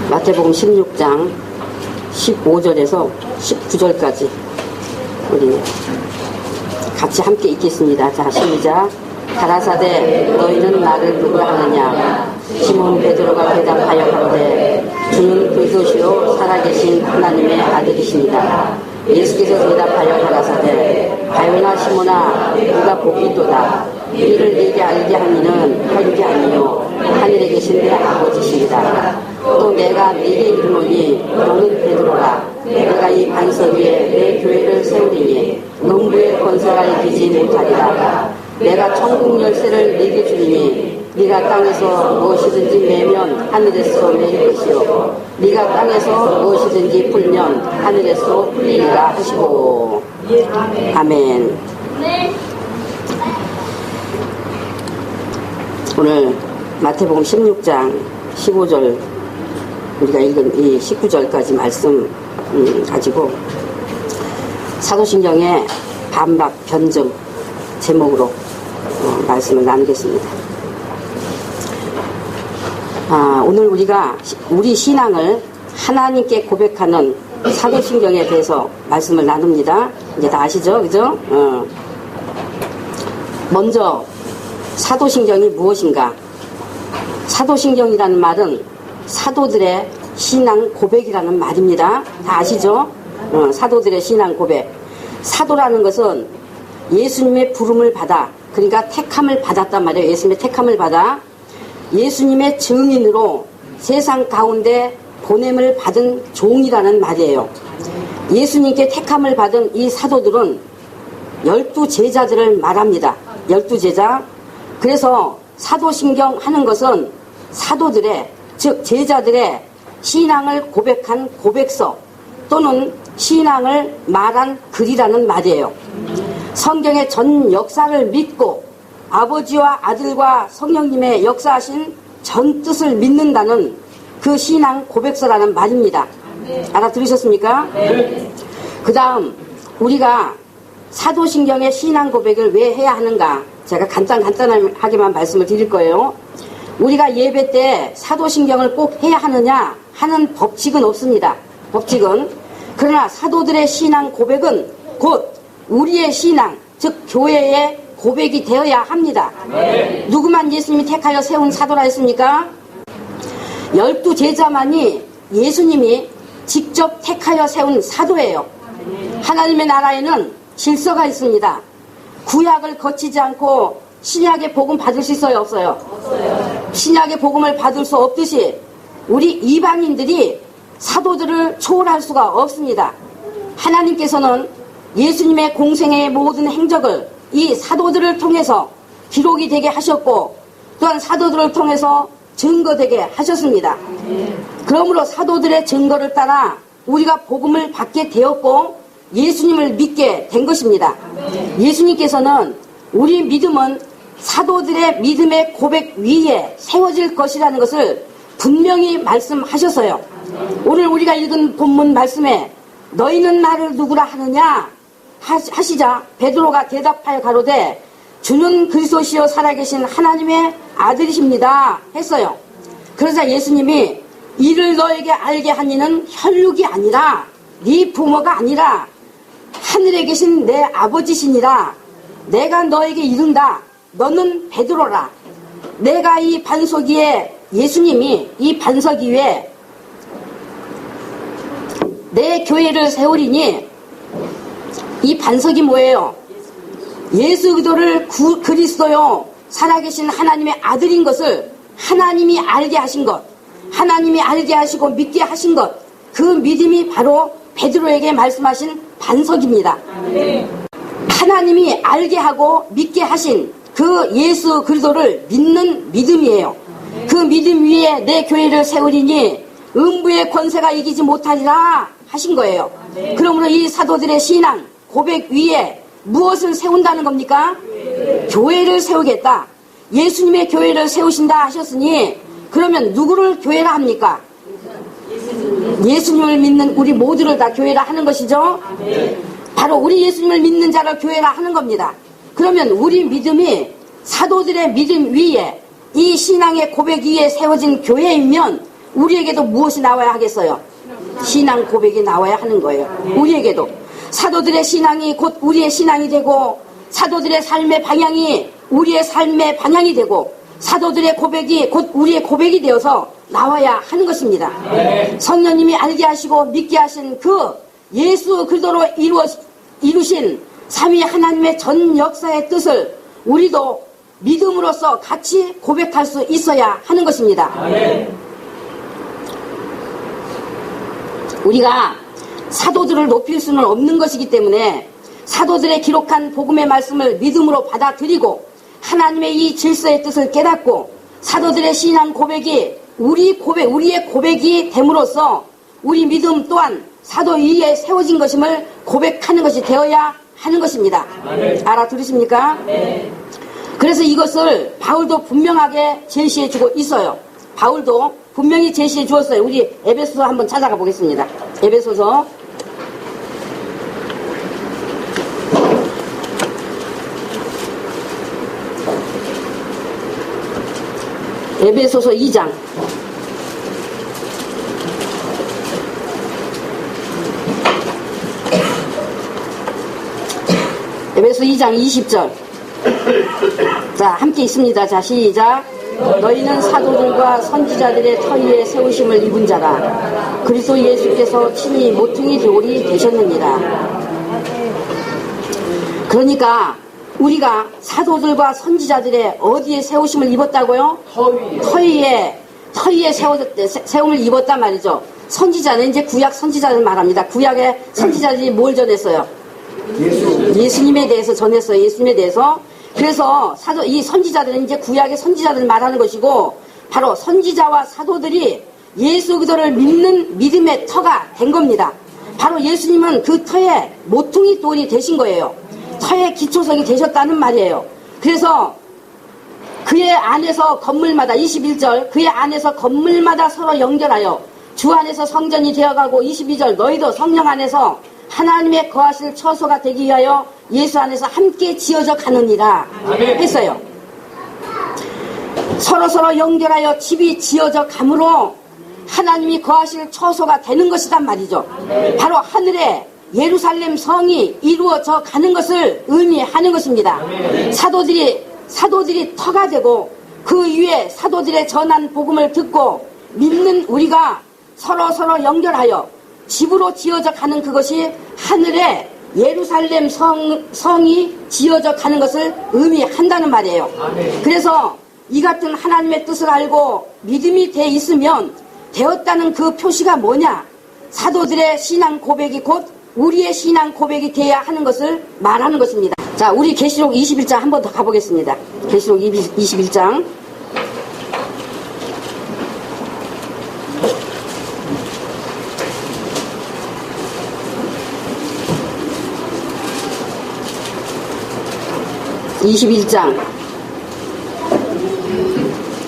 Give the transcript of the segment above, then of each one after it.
마태복음 16장 15절에서 19절까지 우리 같이 함께 읽겠습니다. 자, 시작. 가라사대 너희는 나를 누구라 하느냐? 시몬 베드로가 대답하여 가로되 주는 그리스도시요 살아계신 하나님의 아들이십니다. 예수께서 대답하여 가라사대 바요나 시몬아 네가 복이 있도다. 이를 네게 알게 한 이는 혈육이 아니요 하늘에 계신 내 아버지십니다. 또 내가 네게 이르노니 너는 베드로라. 내가 이 반석 위에 내 교회를 세우리니 음부의 권세가 이기지 못하리라. 내가 천국 열쇠를 네게 주리니 네가 땅에서 무엇이든지 매면 하늘에서 매일 것이요 네가 땅에서 무엇이든지 풀면 하늘에서 풀리리라 하시고. 아멘. 오늘 마태복음 16장 15절 우리가 읽은 이 19절까지 말씀 가지고 사도신경의 반박 변증 제목으로 말씀을 나누겠습니다. 오늘 우리가 우리 신앙을 하나님께 고백하는 사도신경에 대해서 말씀을 나눕니다. 이제 다 아시죠? 그죠? 먼저 사도신경이 무엇인가? 사도신경이라는 말은 사도들의 신앙 고백이라는 말입니다. 다 아시죠? 사도들의 신앙 고백. 사도라는 것은 예수님의 부름을 받아, 그러니까 택함을 받았단 말이에요. 예수님의 택함을 받아 예수님의 증인으로 세상 가운데 보냄을 받은 종이라는 말이에요. 예수님께 택함을 받은 이 사도들은 12제자들을 말합니다. 12제자. 그래서 사도신경 하는 것은 사도들의, 즉 제자들의 신앙을 고백한 고백서 또는 신앙을 말한 글이라는 말이에요. 성경의 전 역사를 믿고 아버지와 아들과 성령님의 역사하신 전 뜻을 믿는다는 그 신앙 고백서라는 말입니다. 알아들으셨습니까? 그 다음 우리가 사도신경의 신앙 고백을 왜 해야 하는가? 제가 간단하게만 말씀을 드릴 거예요. 우리가 예배 때 사도신경을 꼭 해야 하느냐 하는 법칙은 없습니다. 법칙은. 그러나 사도들의 신앙 고백은 곧 우리의 신앙, 즉 교회의 고백이 되어야 합니다. 누구만 예수님이 택하여 세운 사도라 했습니까? 12제자만이 예수님이 직접 택하여 세운 사도예요. 하나님의 나라에는 질서가 있습니다. 구약을 거치지 않고 신약의 복음 받을 수 있어요? 없어요? 신약의 복음을 받을 수 없듯이 우리 이방인들이 사도들을 초월할 수가 없습니다. 하나님께서는 예수님의 공생애의 모든 행적을 이 사도들을 통해서 기록이 되게 하셨고 또한 사도들을 통해서 증거되게 하셨습니다. 그러므로 사도들의 증거를 따라 우리가 복음을 받게 되었고 예수님을 믿게 된 것입니다. 예수님께서는 우리 믿음은 사도들의 믿음의 고백 위에 세워질 것이라는 것을 분명히 말씀하셨어요. 오늘 우리가 읽은 본문 말씀에 너희는 나를 누구라 하느냐 하시자 베드로가 대답하여 가로되 주는 그리스도시요 살아계신 하나님의 아들이십니다 했어요. 그러자 예수님이 이를 너에게 알게 한 이는 혈육이 아니라 네 부모가 아니라 하늘에 계신 내 아버지시니라. 내가 너에게 이른다. 너는 베드로라. 내가 이 반석 위에 예수님이 이 반석 위에 내 교회를 세우리니 이 반석이 뭐예요? 예수 그리스도를 그리스도요 살아계신 하나님의 아들인 것을 하나님이 알게 하신 것, 하나님이 알게 하시고 믿게 하신 것, 그 믿음이 바로 베드로에게 말씀하신 반석입니다. 하나님이 알게 하고 믿게 하신 그 예수 그리스도를 믿는 믿음이에요. 그 믿음 위에 내 교회를 세우리니 음부의 권세가 이기지 못하리라 하신 거예요. 그러므로 이 사도들의 신앙 고백 위에 무엇을 세운다는 겁니까? 교회를 세우겠다. 예수님의 교회를 세우신다 하셨으니 그러면 누구를 교회라 합니까? 예수님을 믿는 우리 모두를 다 교회라 하는 것이죠. 바로 우리 예수님을 믿는 자를 교회라 하는 겁니다. 그러면 우리 믿음이 사도들의 믿음 위에 이 신앙의 고백 위에 세워진 교회이면 우리에게도 무엇이 나와야 하겠어요? 신앙 고백이 나와야 하는 거예요. 우리에게도. 사도들의 신앙이 곧 우리의 신앙이 되고, 사도들의 삶의 방향이 우리의 삶의 방향이 되고, 사도들의 고백이 곧 우리의 고백이 되어서 나와야 하는 것입니다. 성령님이 알게 하시고 믿게 하신 그 예수 그리스도로 이루신 삼위 하나님의 전 역사의 뜻을 우리도 믿음으로써 같이 고백할 수 있어야 하는 것입니다. 우리가 사도들을 높일 수는 없는 것이기 때문에 사도들의 기록한 복음의 말씀을 믿음으로 받아들이고 하나님의 이 질서의 뜻을 깨닫고 사도들의 신앙 고백이 우리의 고백이 됨으로써 우리 믿음 또한 사도 위에 세워진 것임을 고백하는 것이 되어야 하는 것입니다. 알아들으십니까? 그래서 이것을 바울도 분명하게 제시해 주고 있어요. 바울도 분명히 제시해 주었어요. 우리 에베소서 한번 찾아가 보겠습니다. 에베소서 2장. 에베소 2장 20절. 자, 함께 있습니다. 자, 시작. 너희는 사도들과 선지자들의 터위에 세우심을 입은 자라. 그리스도 예수께서 친히 모퉁이 돌이 되셨느니라. 그러니까 우리가 사도들과 선지자들의 어디에 세우심을 입었다고요? 터위에 세움을 입었단 말이죠. 선지자는 이제 구약 선지자를 말합니다. 구약의 선지자들이 뭘 전했어요? 예수님에 대해서 전했어요. 예수님에 대해서. 그래서 이 선지자들은 이제 구약의 선지자들을 말하는 것이고, 바로 선지자와 사도들이 예수 그리스도를 믿는 믿음의 터가 된 겁니다. 바로 예수님은 그 터에 모퉁이 돌이 되신 거예요. 터의 기초석이 되셨다는 말이에요. 그래서 그의 안에서 건물마다 21절 그의 안에서 건물마다 서로 연결하여 주 안에서 성전이 되어가고 22절 너희도 성령 안에서 하나님의 거하실 처소가 되기 위하여 예수 안에서 함께 지어져 가느니라 했어요. 서로 연결하여 집이 지어져 가므로 하나님이 거하실 처소가 되는 것이란 말이죠. 바로 하늘에 예루살렘 성이 이루어져 가는 것을 의미하는 것입니다. 사도들이 터가 되고 그 위에 사도들의 전한 복음을 듣고 믿는 우리가 서로 연결하여 집으로 지어져 가는 그것이 하늘에 예루살렘 성이 지어져 가는 것을 의미한다는 말이에요. 그래서 이 같은 하나님의 뜻을 알고 믿음이 돼 있으면 되었다는 그 표시가 뭐냐? 사도들의 신앙 고백이 곧 우리의 신앙 고백이 돼야 하는 것을 말하는 것입니다. 자, 우리 계시록 21장 한 번 더 가보겠습니다. 계시록 21장.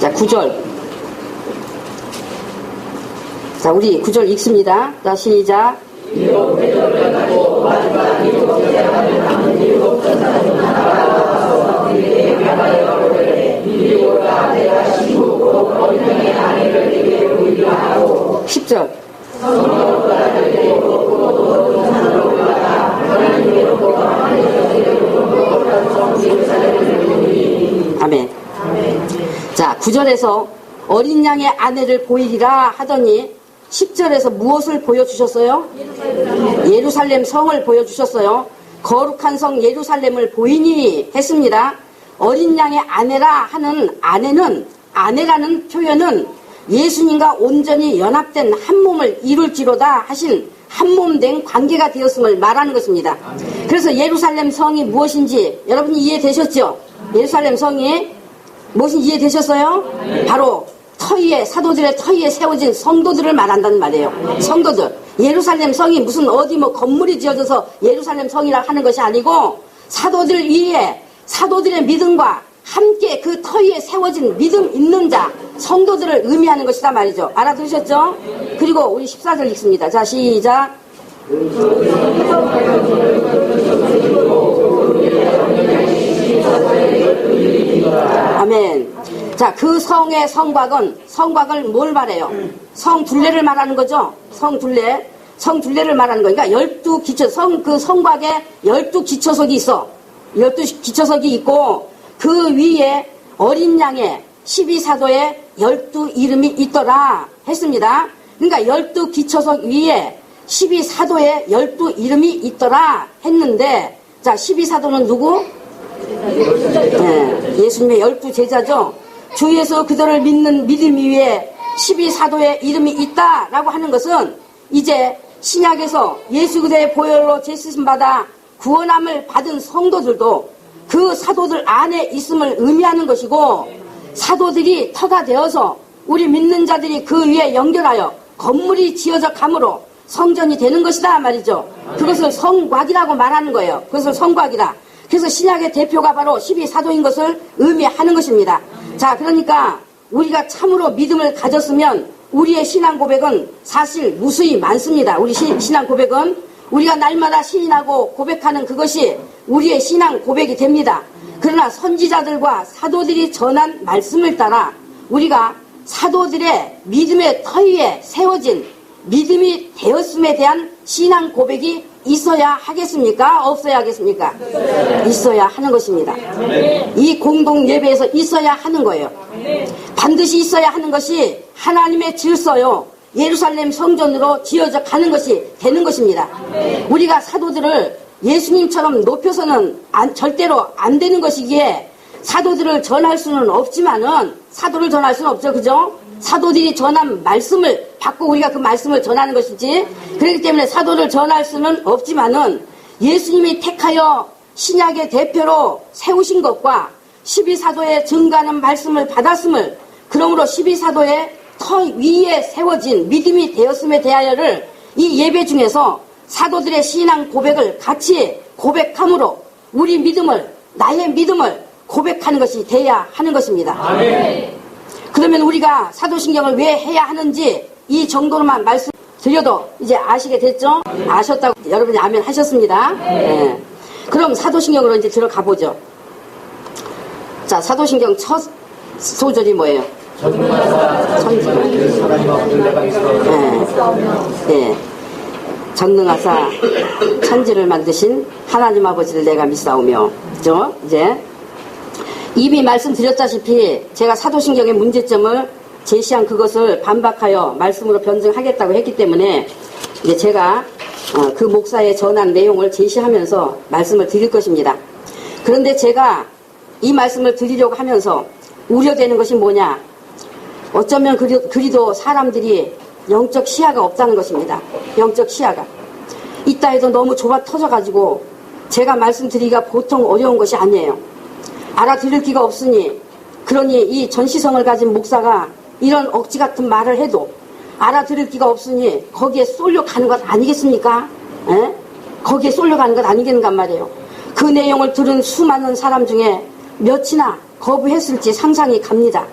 자, 9절. 자, 우리 9절 읽습니다. 자, 시작. (10절) 아멘. 자, 9절에서 어린 양의 아내를 보이리라 하더니 10절에서 무엇을 보여주셨어요? 예루살렘 성을 보여주셨어요. 거룩한 성 예루살렘을 보이니 했습니다. 어린 양의 아내라 하는 아내라는 표현은 예수님과 온전히 연합된 한 몸을 이룰지로다 하신 한 몸 된 관계가 되었음을 말하는 것입니다. 그래서 예루살렘 성이 무엇인지 여러분이 이해되셨죠? 예루살렘 성이 무엇인지 이해되셨어요? 바로 사도들의 터위에 세워진 성도들을 말한다는 말이에요. 성도들. 예루살렘 성이 무슨 어디 건물이 지어져서 예루살렘 성이라 하는 것이 아니고 사도들 위에 사도들의 믿음과 함께 그 터위에 세워진 믿음 있는 자, 성도들을 의미하는 것이다 말이죠. 알아들으셨죠? 그리고 우리 14절 읽습니다. 자, 시작. 아멘. 자, 그 성의 성곽을 뭘 말해요? 성둘레를 말하는 거죠. 성둘레를 말하는 거니까 12기초, 그 성곽에 12기초석이 있어. 12기초석이 있고, 그 위에 어린 양의 12사도에 12이름이 있더라 했습니다. 그러니까 12기초석 위에 12사도에 12이름이 있더라 했는데, 자, 12사도는 누구? 네, 예수님의 12제자죠. 주 예수 그들을 믿는 믿음 위에 12사도의 이름이 있다라고 하는 것은 이제 신약에서 예수 그대의 보혈로 제수심 받아 구원함을 받은 성도들도 그 사도들 안에 있음을 의미하는 것이고, 사도들이 터가 되어서 우리 믿는 자들이 그 위에 연결하여 건물이 지어져 감으로 성전이 되는 것이다 말이죠. 그것을 성곽이라고 말하는 거예요. 그것을 성곽이다. 그래서 신약의 대표가 바로 12사도인 것을 의미하는 것입니다. 자, 그러니까 우리가 참으로 믿음을 가졌으면 우리의 신앙 고백은 사실 무수히 많습니다. 우리 신앙 고백은 우리가 날마다 시인하고 고백하는 그것이 우리의 신앙 고백이 됩니다. 그러나 선지자들과 사도들이 전한 말씀을 따라 우리가 사도들의 믿음의 터 위에 세워진 믿음이 되었음에 대한 신앙 고백이 있어야 하겠습니까? 없어야 하겠습니까? 있어야 하는 것입니다. 이 공동 예배에서 있어야 하는 거예요. 반드시 있어야 하는 것이 하나님의 질서요, 예루살렘 성전으로 지어져 가는 것이 되는 것입니다. 우리가 사도들을 예수님처럼 높여서는 절대로 안 되는 것이기에 사도들을 전할 수는 없지만은, 사도를 전할 수는 없죠. 그죠? 사도들이 전한 말씀을 받고 우리가 그 말씀을 전하는 것이지, 그렇기 때문에 사도를 전할 수는 없지만은 예수님이 택하여 신약의 대표로 세우신 것과 12사도에 증가하는 말씀을 받았음을, 그러므로 12사도의 터 위에 세워진 믿음이 되었음에 대하여를 이 예배 중에서 사도들의 신앙 고백을 같이 고백함으로 우리 믿음을, 나의 믿음을 고백하는 것이 돼야 하는 것입니다. 아멘. 그러면 우리가 사도신경을 왜 해야 하는지 이 정도로만 말씀드려도 이제 아시게 됐죠? 아셨다고 여러분이 아멘 하셨습니다. 네. 그럼 사도신경으로 이제 들어가 보죠. 자, 사도신경 첫 소절이 뭐예요? 네. 전능하사 천지를 만드신 하나님 아버지를 내가 믿사오며, 그죠? 이제 이미 말씀드렸다시피 제가 사도신경의 문제점을 제시한 그것을 반박하여 말씀으로 변증하겠다고 했기 때문에 이제 제가 그 목사의 전한 내용을 제시하면서 말씀을 드릴 것입니다. 그런데 제가 이 말씀을 드리려고 하면서 우려되는 것이 뭐냐? 어쩌면 그리도 사람들이 영적 시야가 없다는 것입니다. 영적 시야가. 있다 해도 너무 좁아 터져가지고 제가 말씀드리기가 보통 어려운 것이 아니에요. 알아들을 기가 없으니, 그러니 이 전시성을 가진 목사가 이런 억지 같은 말을 해도 알아들을 기가 없으니 거기에 쏠려가는 것 아니겠습니까? 에? 거기에 쏠려가는 것 아니겠는가 말이에요. 그 내용을 들은 수많은 사람 중에 몇이나 거부했을지 상상이 갑니다.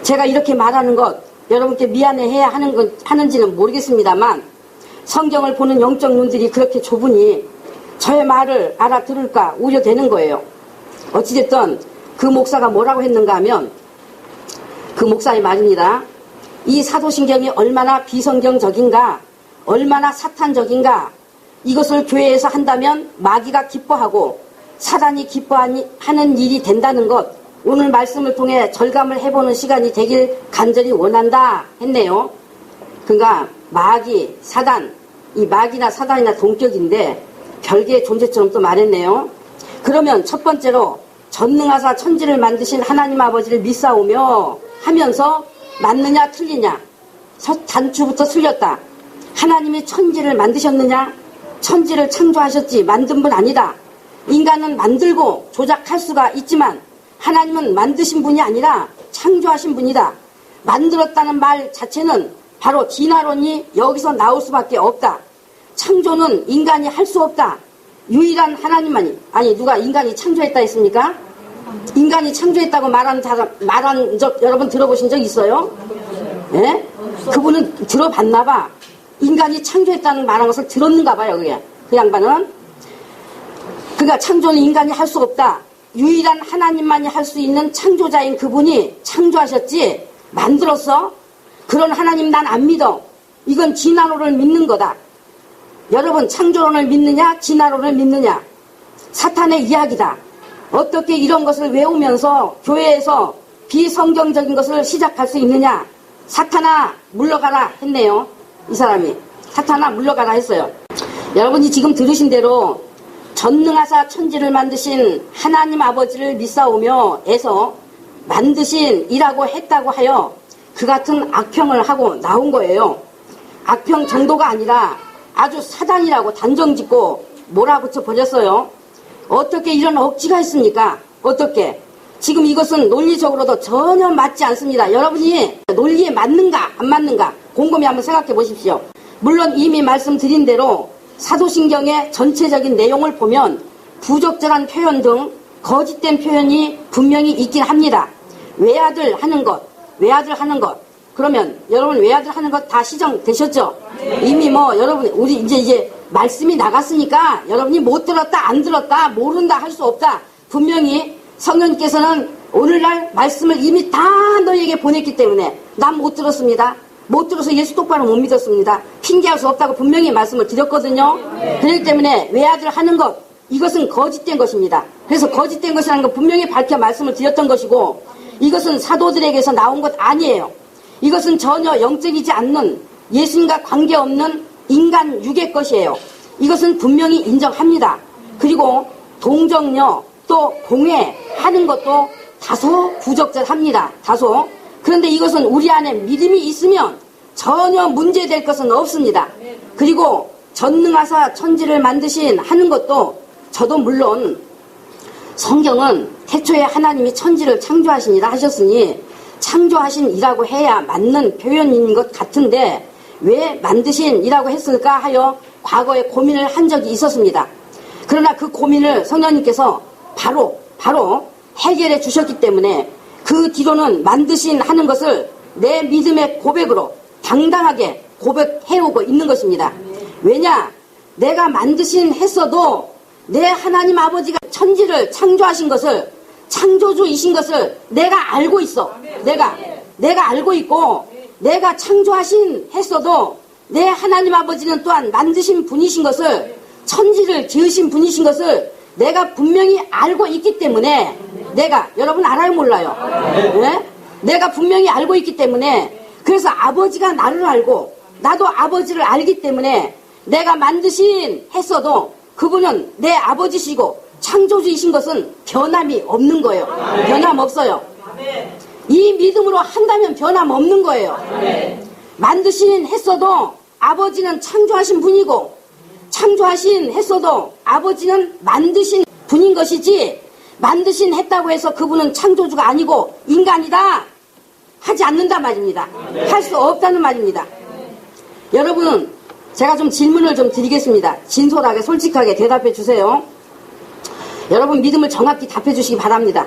제가 이렇게 말하는 것 여러분께 미안해해야 하는지는 모르겠습니다만, 성경을 보는 영적 눈들이 그렇게 좁으니 저의 말을 알아들을까 우려되는 거예요. 어찌됐든 그 목사가 뭐라고 했는가 하면, 그 목사의 말입니다. 이 사도신경이 얼마나 비성경적인가, 얼마나 사탄적인가, 이것을 교회에서 한다면 마귀가 기뻐하고 사단이 기뻐하는 일이 된다는 것, 오늘 말씀을 통해 절감을 해보는 시간이 되길 간절히 원한다 했네요. 그러니까 마귀, 사단, 이 마귀나 사단이나 동격인데 별개의 존재처럼 또 말했네요. 그러면 첫 번째로 전능하사 천지를 만드신 하나님 아버지를 믿사오며 하면서 맞느냐 틀리냐, 단추부터 틀렸다. 하나님이 천지를 만드셨느냐? 천지를 창조하셨지 만든 분 아니다. 인간은 만들고 조작할 수가 있지만 하나님은 만드신 분이 아니라 창조하신 분이다. 만들었다는 말 자체는 바로 진화론이 여기서 나올 수밖에 없다. 창조는 인간이 할 수 없다. 유일한 하나님만이, 아니 누가 인간이 창조했다 했습니까? 인간이 창조했다고 말한 적 여러분 들어보신 적 있어요? 예? 그분은 들어봤나 봐. 인간이 창조했다는 말한 것을 들었는가 봐요. 그게 그 양반은. 그러니까 창조는 인간이 할 수 없다. 유일한 하나님만이 할 수 있는 창조자인 그분이 창조하셨지 만들었어? 그런 하나님 난 안 믿어. 이건 진화론을 믿는 거다. 여러분, 창조론을 믿느냐 진화론을 믿느냐, 사탄의 이야기다. 어떻게 이런 것을 외우면서 교회에서 비성경적인 것을 시작할 수 있느냐. 사탄아 물러가라 했네요. 이 사람이 사탄아 물러가라 했어요. 여러분이 지금 들으신 대로 전능하사 천지를 만드신 하나님 아버지를 믿사오며 에서 만드신 이라고 했다고 하여 그 같은 악평을 하고 나온 거예요. 악평 정도가 아니라 아주 사단이라고 단정짓고 몰아붙여 버렸어요. 어떻게 이런 억지가 있습니까? 어떻게? 지금 이것은 논리적으로도 전혀 맞지 않습니다. 여러분이 논리에 맞는가 안 맞는가 곰곰이 한번 생각해 보십시오. 물론 이미 말씀드린 대로 사도신경의 전체적인 내용을 보면 부적절한 표현 등 거짓된 표현이 분명히 있긴 합니다. 외아들 하는 것, 외아들 하는 것. 그러면 여러분 외아들 하는 것 다 시정되셨죠? 이미 뭐 여러분 우리 이제 말씀이 나갔으니까 여러분이 못 들었다 안 들었다 모른다 할 수 없다. 분명히 성령님께서는 오늘날 말씀을 이미 다 너희에게 보냈기 때문에 난 못 들었습니다. 못 들어서 예수 똑바로 못 믿었습니다. 핑계할 수 없다고 분명히 말씀을 드렸거든요. 그렇기 때문에 외아들 하는 것, 이것은 거짓된 것입니다. 그래서 거짓된 것이라는 것 분명히 밝혀 말씀을 드렸던 것이고, 이것은 사도들에게서 나온 것 아니에요. 이것은 전혀 영적이지 않는 예수님과 관계없는 인간 육의 것이에요. 이것은 분명히 인정합니다. 그리고 동정녀 또 공회하는 것도 다소 부적절합니다. 다소. 그런데 이것은 우리 안에 믿음이 있으면 전혀 문제될 것은 없습니다. 그리고 전능하사 천지를 만드신 하는 것도 저도 물론 성경은 태초에 하나님이 천지를 창조하시니라 하셨으니 창조하신이라고 해야 맞는 표현인 것 같은데 왜 만드신이라고 했을까 하여 과거에 고민을 한 적이 있었습니다. 그러나 그 고민을 성령님께서 바로 해결해 주셨기 때문에 그 뒤로는 만드신 하는 것을 내 믿음의 고백으로 당당하게 고백해오고 있는 것입니다. 왜냐? 내가 만드신 했어도 내 하나님 아버지가 천지를 창조하신 것을, 창조주이신 것을 내가 알고 있어. 내가 알고 있고, 내가 창조하신 했어도 내 하나님 아버지는 또한 만드신 분이신 것을, 천지를 지으신 분이신 것을 내가 분명히 알고 있기 때문에 여러분 알아요 몰라요? 네? 내가 분명히 알고 있기 때문에, 그래서 아버지가 나를 알고 나도 아버지를 알기 때문에 내가 만드신 했어도 그분은 내 아버지시고 창조주이신 것은 변함이 없는 거예요. 변함 없어요. 이 믿음으로 한다면 변함 없는 거예요. 만드신 했어도 아버지는 창조하신 분이고, 창조하신 했어도 아버지는 만드신 분인 것이지, 만드신 했다고 해서 그분은 창조주가 아니고 인간이다 하지 않는단 말입니다. 할 수 없다는 말입니다. 여러분은 제가 좀 질문을 좀 드리겠습니다. 진솔하게 솔직하게 대답해 주세요. 여러분 믿음을 정확히 답해 주시기 바랍니다.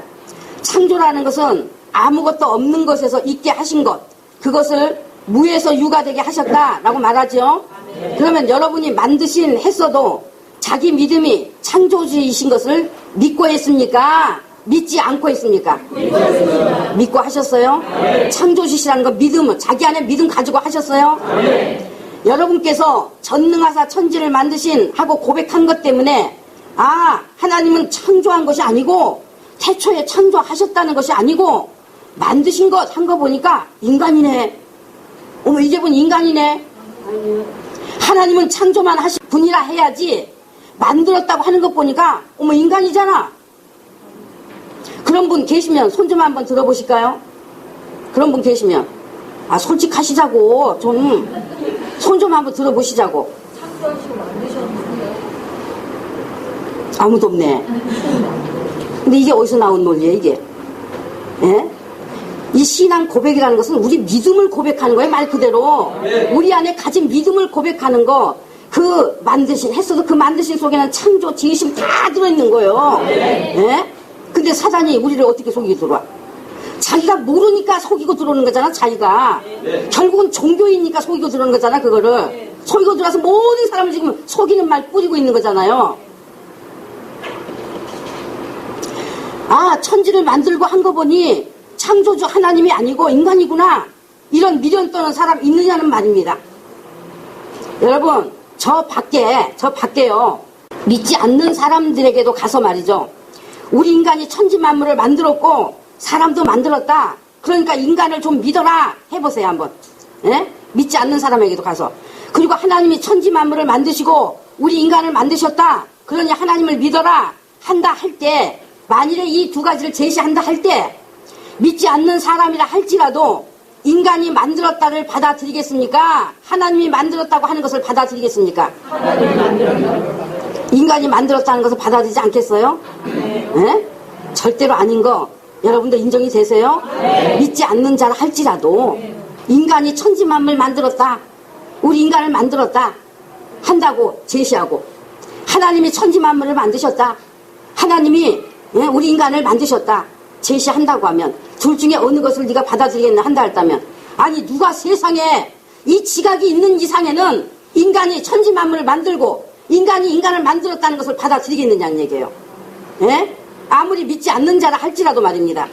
창조라는 것은 아무것도 없는 것에서 있게 하신 것, 그것을 무에서 유가 되게 하셨다라고 말하죠. 그러면 여러분이 만드신 했어도 자기 믿음이 창조주이신 것을 믿고 했습니까? 믿지 않고 했습니까? 믿고 하셨어요? 창조주시라는 거 믿음은 자기 안에 믿음 가지고 하셨어요? 여러분께서 전능하사 천지를 만드신 하고 고백한 것 때문에 하나님은 창조한 것이 아니고 태초에 창조하셨다는 것이 아니고 만드신 것 한 거 보니까 인간이네. 어머 이제 본 인간이네. 하나님은 창조만 하신 분이라 해야지 만들었다고 하는 것 보니까 어머 인간이잖아. 그런 분 계시면 손 좀 한번 들어보실까요? 그런 분 계시면 솔직하시자고 좀 손 좀 한번 들어보시자고. 창조하시고 만드셨는데 아무도 없네. 근데 이게 어디서 나온 논리예요 이게? 예? 이 신앙 고백이라는 것은 우리 믿음을 고백하는 거예요. 말 그대로 우리 안에 가진 믿음을 고백하는 거. 그 만드신 했어도 그 만드신 속에는 창조 지으심 다 들어있는 거예요. 예? 근데 사단이 우리를 어떻게 속이고 들어와? 자기가 모르니까 속이고 들어오는 거잖아. 자기가 결국은 종교이니까 속이고 들어오는 거잖아. 그거를 속이고 들어와서 모든 사람을 지금 속이는 말 뿌리고 있는 거잖아요. 천지를 만들고 한 거 보니 창조주 하나님이 아니고 인간이구나. 이런 미련 떠는 사람 있느냐는 말입니다. 여러분, 저 밖에요. 믿지 않는 사람들에게도 가서 말이죠. 우리 인간이 천지 만물을 만들었고 사람도 만들었다. 그러니까 인간을 좀 믿어라 해보세요 한번. 예? 믿지 않는 사람에게도 가서. 그리고 하나님이 천지 만물을 만드시고 우리 인간을 만드셨다. 그러니 하나님을 믿어라 한다 할 때, 만일에 이 두 가지를 제시한다 할 때 믿지 않는 사람이라 할지라도 인간이 만들었다를 받아들이겠습니까? 하나님이 만들었다고 하는 것을 받아들이겠습니까? 인간이 만들었다는 것을 받아들이지 않겠어요? 네? 절대로 아닌 거 여러분들 인정이 되세요? 믿지 않는 자라 할지라도 인간이 천지만물 만들었다, 우리 인간을 만들었다 한다고 제시하고, 하나님이 천지만물을 만드셨다, 하나님이 우리 인간을 만드셨다 제시한다고 하면, 둘 중에 어느 것을 네가 받아들이겠나 한다 했다면, 아니 누가 세상에 이 지각이 있는 이상에는 인간이 천지만물을 만들고 인간이 인간을 만들었다는 것을 받아들이겠느냐는 얘기예요. 예? 아무리 믿지 않는 자라 할지라도 말입니다.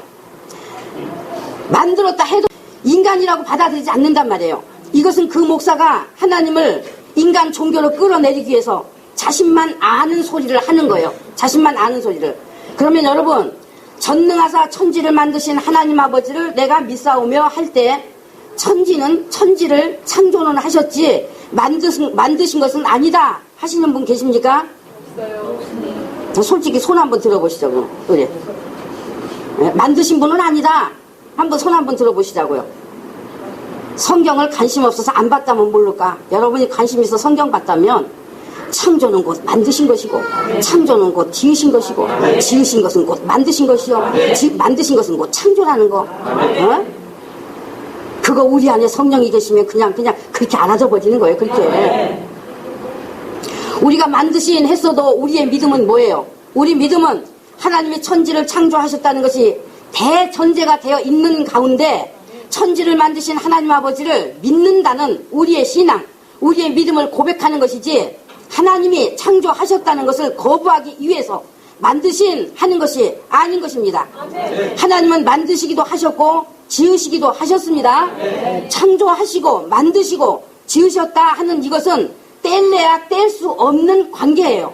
만들었다 해도 인간이라고 받아들이지 않는단 말이에요. 이것은 그 목사가 하나님을 인간 종교로 끌어내리기 위해서 자신만 아는 소리를 하는 거예요. 자신만 아는 소리를. 그러면 여러분, 전능하사 천지를 만드신 하나님 아버지를 내가 믿사오며 할 때, 천지를 창조는 하셨지 만드신 것은 아니다 하시는 분 계십니까? 솔직히 손 한번 들어보시죠. 그럼. 그래. 만드신 분은 아니다. 한번 손 한번 들어보시자고요. 성경을 관심 없어서 안 봤다면 모를까? 여러분이 관심 있어 성경 봤다면, 창조는 곧 만드신 것이고, 창조는 곧 지으신 것이고, 지으신 것은 곧 만드신 것이요, 만드신 것은 곧 창조라는 거. 그거 우리 안에 성령이 계시면 그냥 그렇게 알아져 버리는 거예요. 그렇게. 우리가 만드신 했어도 우리의 믿음은 뭐예요? 우리 믿음은 하나님이 천지를 창조하셨다는 것이 대전제가 되어 있는 가운데, 천지를 만드신 하나님 아버지를 믿는다는 우리의 신앙, 우리의 믿음을 고백하는 것이지, 하나님이 창조하셨다는 것을 거부하기 위해서 만드신 하는 것이 아닌 것입니다. 하나님은 만드시기도 하셨고 지으시기도 하셨습니다. 창조하시고 만드시고 지으셨다 하는 이것은 뗄래야 뗄 수 없는 관계예요.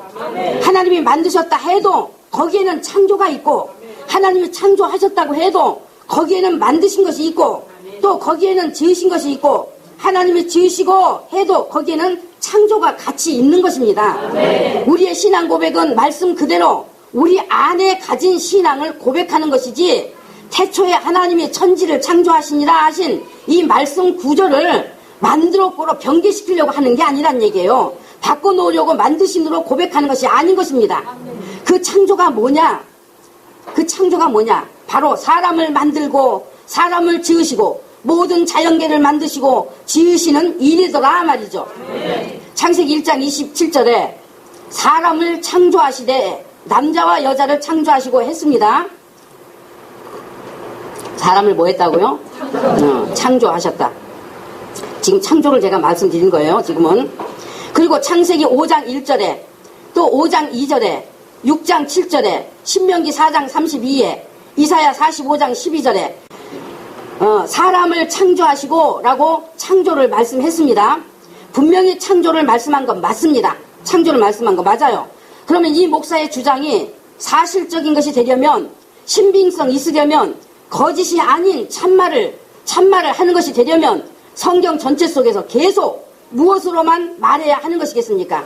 하나님이 만드셨다 해도 거기에는 창조가 있고, 하나님이 창조하셨다고 해도 거기에는 만드신 것이 있고, 또 거기에는 지으신 것이 있고, 하나님이 지으시고 해도 거기에는 창조가 같이 있는 것입니다. 우리의 신앙 고백은 말씀 그대로 우리 안에 가진 신앙을 고백하는 것이지, 태초에 하나님이 천지를 창조하시니라 하신 이 말씀 구절을 만들었고로 변개시키려고 하는 게 아니란 얘기예요. 바꿔놓으려고 만드신으로 고백하는 것이 아닌 것입니다. 그 창조가 뭐냐? 그 창조가 뭐냐? 바로 사람을 만들고 사람을 지으시고 모든 자연계를 만드시고 지으시는 일이더라 말이죠. 창세기 1장 27절에 사람을 창조하시되 남자와 여자를 창조하시고 했습니다. 사람을 뭐 했다고요? 창조하셨다. 지금 창조를 제가 말씀드린 거예요. 지금은. 그리고 창세기 5장 1절에 또 5장 2절에 6장 7절에 신명기 4장 32에 이사야 45장 12절에 사람을 창조하시고 라고 창조를 말씀했습니다. 분명히 창조를 말씀한 건 맞습니다. 창조를 말씀한 거 맞아요. 그러면 이 목사의 주장이 사실적인 것이 되려면, 신빙성 있으려면, 거짓이 아닌 참말을 하는 것이 되려면 성경 전체 속에서 계속 무엇으로만 말해야 하는 것이겠습니까?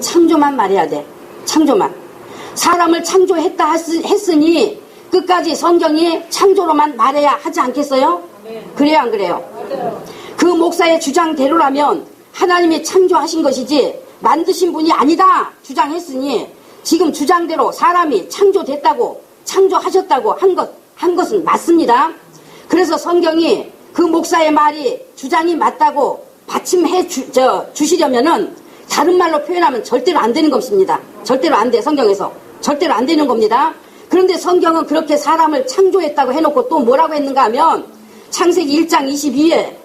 창조만 말해야 돼. 창조만. 사람을 창조했다 했으니 끝까지 성경이 창조로만 말해야 하지 않겠어요? 그래요, 안 그래요? 그 목사의 주장대로라면 하나님이 창조하신 것이지 만드신 분이 아니다 주장했으니, 지금 주장대로 사람이 창조됐다고, 창조하셨다고 한 것은 맞습니다. 그래서 성경이 그 목사의 말이, 주장이 맞다고 받침해 주시려면은 다른 말로 표현하면 절대로 안 되는 것입니다. 절대로 안 돼. 성경에서 절대로 안 되는 겁니다. 그런데 성경은 그렇게 사람을 창조했다고 해놓고 또 뭐라고 했는가 하면, 창세기 1장 26절에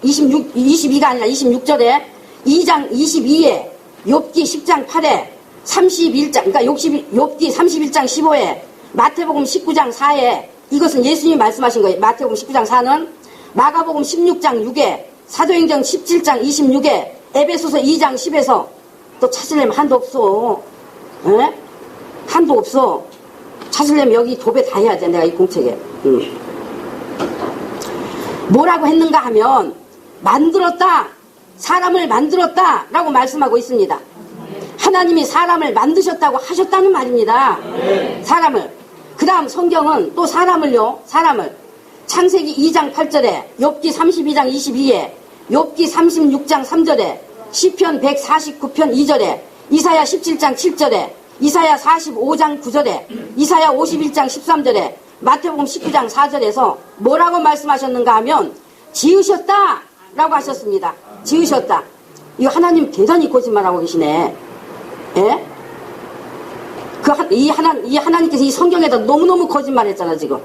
22가 아니라 26절에 2장 22에 욥기 10장 8에 31장, 그러니까 욥기 31장 15에 마태복음 19장 4에 이것은 예수님이 말씀하신 거예요. 마태복음 19장 4는 마가복음 16장 6에 사도행전 17장 26에 에베소서 2장 10에서 또 찾으려면 한도 없어. 에? 한도 없어. 찾으려면 여기 도배 다 해야 돼. 내가 이 공책에. 뭐라고 했는가 하면 만들었다. 사람을 만들었다 라고 말씀하고 있습니다. 하나님이 사람을 만드셨다고 하셨다는 말입니다. 사람을. 그 다음 성경은 또 사람을요. 사람을 창세기 2장 8절에 욥기 32장 22에 욥기 36장 3절에 시편 149편 2절에 이사야 17장 7절에 이사야 45장 9절에 이사야 51장 13절에 마태복음 19장 4절에서 뭐라고 말씀하셨는가 하면 지으셨다 라고 하셨습니다. 지으셨다. 이거 하나님 대단히 거짓말하고 계시네. 예? 이 하나님께서 이 성경에다 너무너무 거짓말했잖아 지금.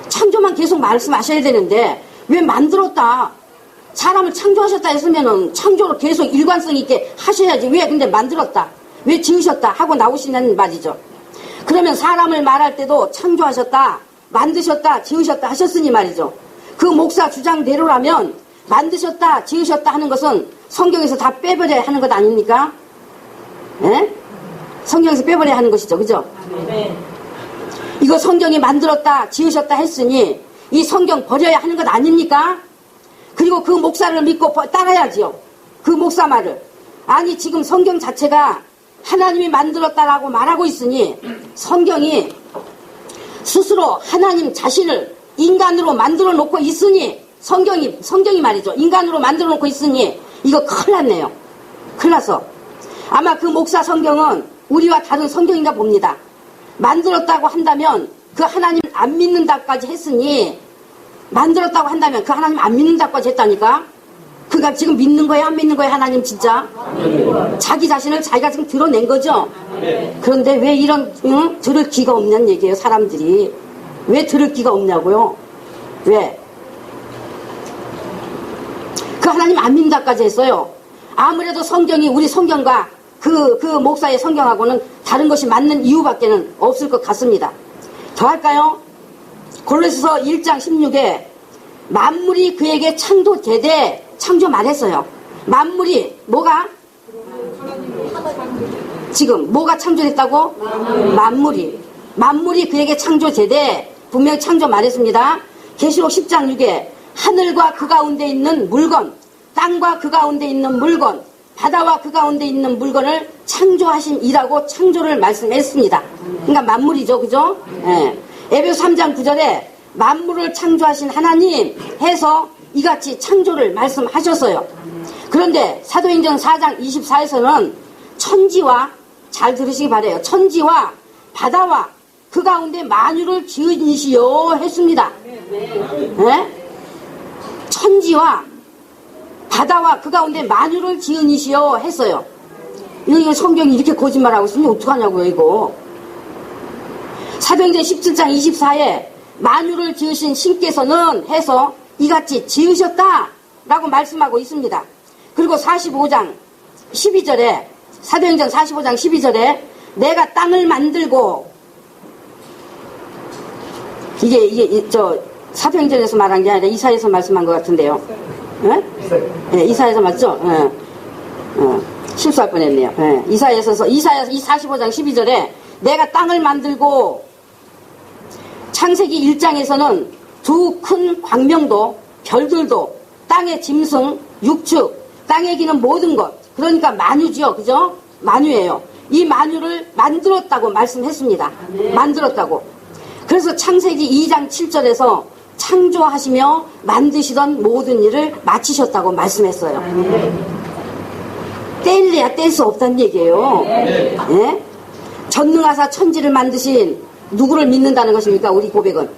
창조만 계속 말씀하셔야 되는데 왜 만들었다 사람을 창조하셨다 했으면은 창조로 계속 일관성 있게 하셔야지. 왜 근데 만들었다 왜 지으셨다 하고 나오시는 말이죠. 그러면 사람을 말할 때도 창조하셨다 만드셨다 지으셨다 하셨으니 말이죠. 그 목사 주장대로라면 만드셨다 지으셨다 하는 것은 성경에서 다 빼버려야 하는 것 아닙니까? 예? 성경에서 빼버려야 하는 것이죠. 그죠? 네. 이거 성경이 만들었다 지으셨다 했으니 이 성경 버려야 하는 것 아닙니까? 그리고 그 목사를 믿고 따라야지요. 그 목사 말을. 아니 지금 성경 자체가 하나님이 만들었다라고 말하고 있으니 성경이 스스로 하나님 자신을 인간으로 만들어 놓고 있으니 성경이 말이죠. 인간으로 만들어 놓고 있으니 이거 큰일 났네요. 큰일 났어. 아마 그 목사 성경은 우리와 다른 성경인가 봅니다. 만들었다고 한다면 그 하나님 안 믿는다까지 했으니 만들었다고 한다면 그 하나님 안 믿는다까지 했다니까. 그러니까 지금 믿는 거야 안 믿는 거야 하나님 진짜? 자기 자신을 자기가 지금 드러낸 거죠. 그런데 왜 이런 들을 기가 없냐는 얘기예요. 사람들이 왜 들을 기가 없냐고요. 왜? 그 하나님 안 믿는다까지 했어요. 아무래도 성경이 우리 성경과 그 목사의 성경하고는 다른 것이 맞는 이유밖에는 없을 것 같습니다. 더 할까요? 골로새서 1장 16에 만물이 그에게 창조되되 창조 말했어요. 만물이 뭐가? 지금 뭐가 창조됐다고? 만물이 그에게 창조되되 분명히 창조 말했습니다. 계시록 10장 6에 하늘과 그 가운데 있는 물건, 땅과 그 가운데 있는 물건, 바다와 그 가운데 있는 물건을 창조하신 이라고 창조를 말씀했습니다. 그러니까 만물이죠. 그죠? 예. 에베소 3장 9절에 만물을 창조하신 하나님 해서 이같이 창조를 말씀하셨어요. 그런데 사도행전 4장 24에서는 천지와 잘 들으시기 바라요. 천지와 바다와 그 가운데 만유를 지으시오 했습니다. 예? 천지와 바다와 그 가운데 만유를 지으시오 했어요. 이거 성경이 이렇게 거짓말하고 있으면 어떡하냐고요 이거. 사도행전 17장 24에 만유를 지으신 신께서는 해서 이같이 지으셨다 라고 말씀하고 있습니다. 그리고 45장 12절에 사도행전 45장 12절에 내가 땅을 만들고 이게 저 사도행전에서 말한 게 아니라 이사야에서 말씀한 것 같은데요. 네, 이사야에서 맞죠? 실수할 뻔했네요. 이사야 45장 12절에 내가 땅을 만들고 창세기 1장에서는 두 큰 광명도 별들도 땅의 짐승 육축 땅에 기는 모든 것 그러니까 만유지요. 그죠? 만유예요. 이 만유를 만들었다고 말씀했습니다. 만들었다고. 그래서 창세기 2장 7절에서 창조하시며 만드시던 모든 일을 마치셨다고 말씀했어요. 뗄래야 뗄 수 없다는 얘기예요. 예? 전능하사 천지를 만드신 누구를 믿는다는 것입니까? 우리 고백은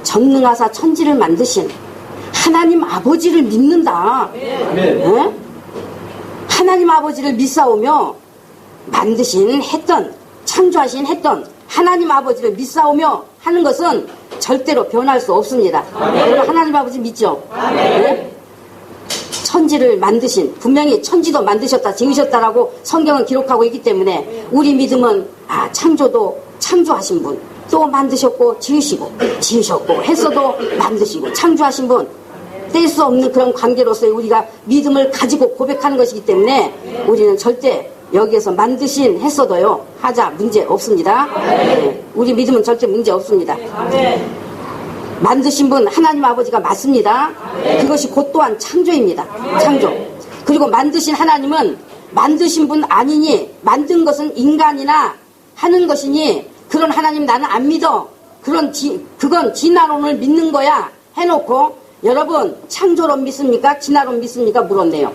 전능하사 천지를 만드신 하나님 아버지를 믿는다. 예? 하나님 아버지를 믿사오며 만드신 했던 창조하신 했던 하나님 아버지를 믿사오며 하는 것은 절대로 변할 수 없습니다. 여러분 하나님 아버지 믿죠? 네? 천지를 만드신 분명히 천지도 만드셨다 지으셨다라고 성경은 기록하고 있기 때문에 우리 믿음은 창조도 창조하신 분 또 만드셨고 지으셨고 했어도 만드시고 창조하신 분, 뗄 수 없는 그런 관계로서의 우리가 믿음을 가지고 고백하는 것이기 때문에 우리는 절대 여기에서 만드신 했어도요 하자 문제 없습니다. 네. 우리 믿음은 절대 문제 없습니다. 만드신 분 하나님 아버지가 맞습니다. 그것이 곧 또한 창조입니다. 창조. 그리고 만드신 하나님은 만드신 분 아니니 만든 것은 인간이나 하는 것이니 그런 하나님 나는 안 믿어. 그건 진화론을 믿는 거야 해놓고 여러분 창조론 믿습니까? 진화론 믿습니까? 물었네요.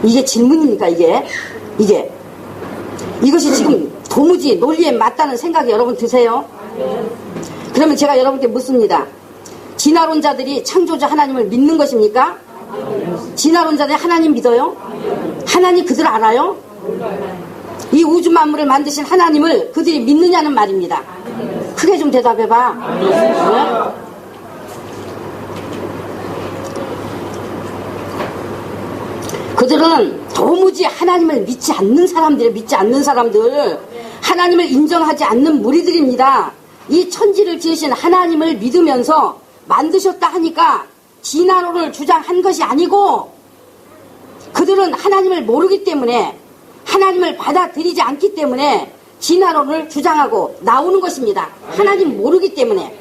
이게 질문입니까? 이것이 지금 도무지 논리에 맞다는 생각이 여러분 드세요? 그러면 제가 여러분께 묻습니다. 진화론자들이 창조자 하나님을 믿는 것입니까? 진화론자들이 하나님 믿어요? 하나님 그들 알아요? 이 우주 만물을 만드신 하나님을 그들이 믿느냐는 말입니다. 크게 좀 대답해봐. 네? 그들은 도무지 하나님을 믿지 않는 사람들, 하나님을 인정하지 않는 무리들입니다. 이 천지를 지으신 하나님을 믿으면서 만드셨다 하니까 진화론을 주장한 것이 아니고 그들은 하나님을 모르기 때문에 하나님을 받아들이지 않기 때문에 진화론을 주장하고 나오는 것입니다. 하나님 모르기 때문에.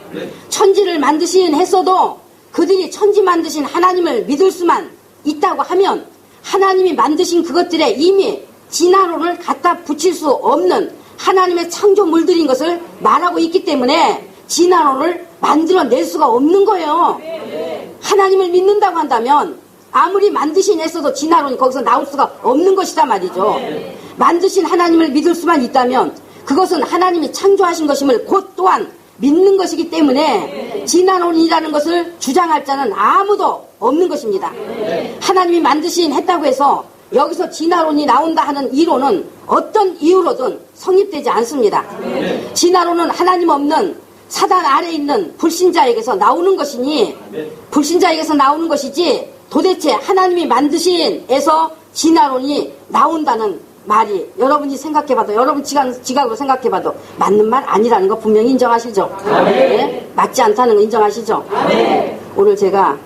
천지를 만드신 했어도 그들이 천지 만드신 하나님을 믿을 수만 있다고 하면 하나님이 만드신 그것들에 이미 진화론을 갖다 붙일 수 없는 하나님의 창조물들인 것을 말하고 있기 때문에 진화론을 만들어낼 수가 없는 거예요. 하나님을 믿는다고 한다면 아무리 만드신 했어도 진화론이 거기서 나올 수가 없는 것이다 말이죠. 만드신 하나님을 믿을 수만 있다면 그것은 하나님이 창조하신 것임을 곧 또한 믿는 것이기 때문에 진화론이라는 것을 주장할 자는 아무도 없는 것입니다. 하나님이 만드신 했다고 해서 여기서 진화론이 나온다 하는 이론은 어떤 이유로든 성립되지 않습니다. 진화론은 하나님 없는 사단 아래에 있는 불신자에게서 나오는 것이니 불신자에게서 나오는 것이지 도대체 하나님이 만드신에서 진화론이 나온다는 말이 여러분이 생각해봐도 여러분 지각으로 생각해봐도 맞는 말 아니라는 거 분명히 인정하시죠? 네? 맞지 않다는 거 인정하시죠? 오늘 제가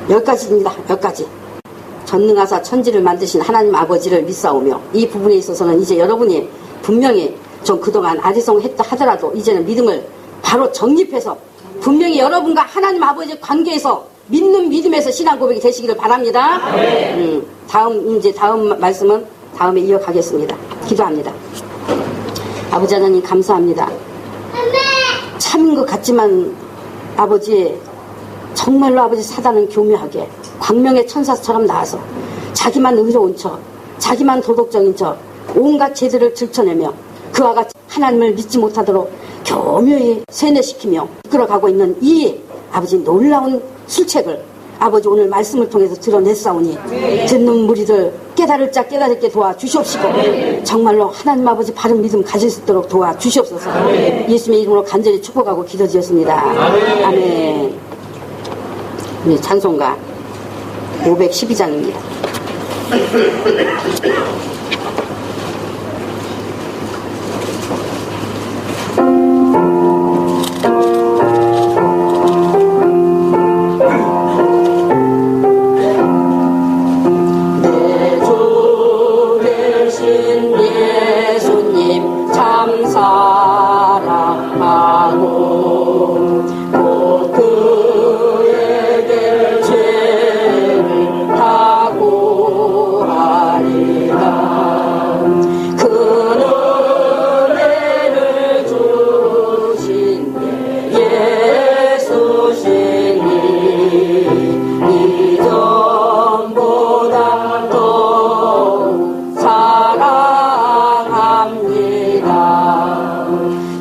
10가지입니다. 10가지. 전능하사 천지를 만드신 하나님 아버지를 믿사오며 이 부분에 있어서는 이제 여러분이 분명히 좀 그동안 아리송했다 하더라도 이제는 믿음을 바로 정립해서 분명히 여러분과 하나님 아버지의 관계에서 믿는 믿음에서 신앙 고백이 되시기를 바랍니다. 다음 말씀은 다음에 이어가겠습니다. 기도합니다. 아버지 하나님 감사합니다. 참인 것 같지만 아버지 정말로 아버지 사단은 교묘하게 광명의 천사처럼 나와서 자기만 의로운 척 자기만 도덕적인 척 온갖 죄들을 들춰내며 그와 같이 하나님을 믿지 못하도록 교묘히 세뇌시키며 이끌어가고 있는 이 아버지 놀라운 술책을 아버지 오늘 말씀을 통해서 드러냈사오니 듣는 무리들 깨달을 자 깨달을게 도와주시옵시고 정말로 하나님 아버지 바른 믿음 가질 수 있도록 도와주시옵소서. 예수님의 이름으로 간절히 축복하고 기도드렸습니다. 아멘. 우리 찬송가 512장입니다.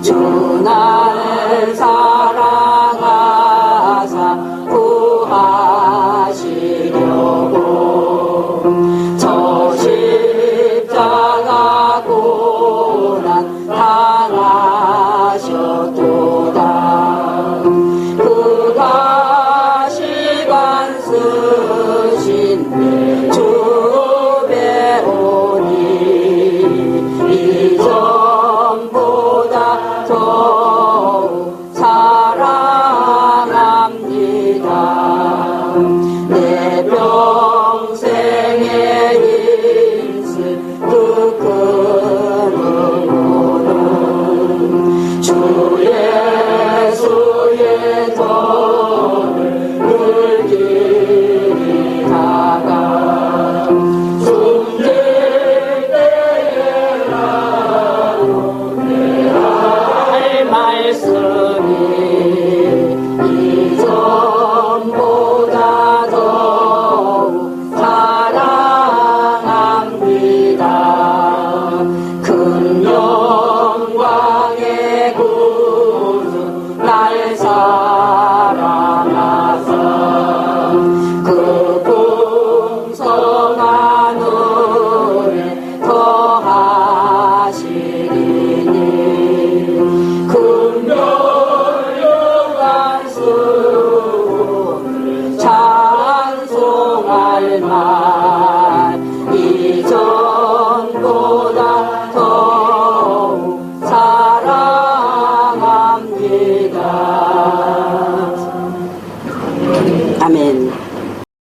주 나를 사랑하사 구하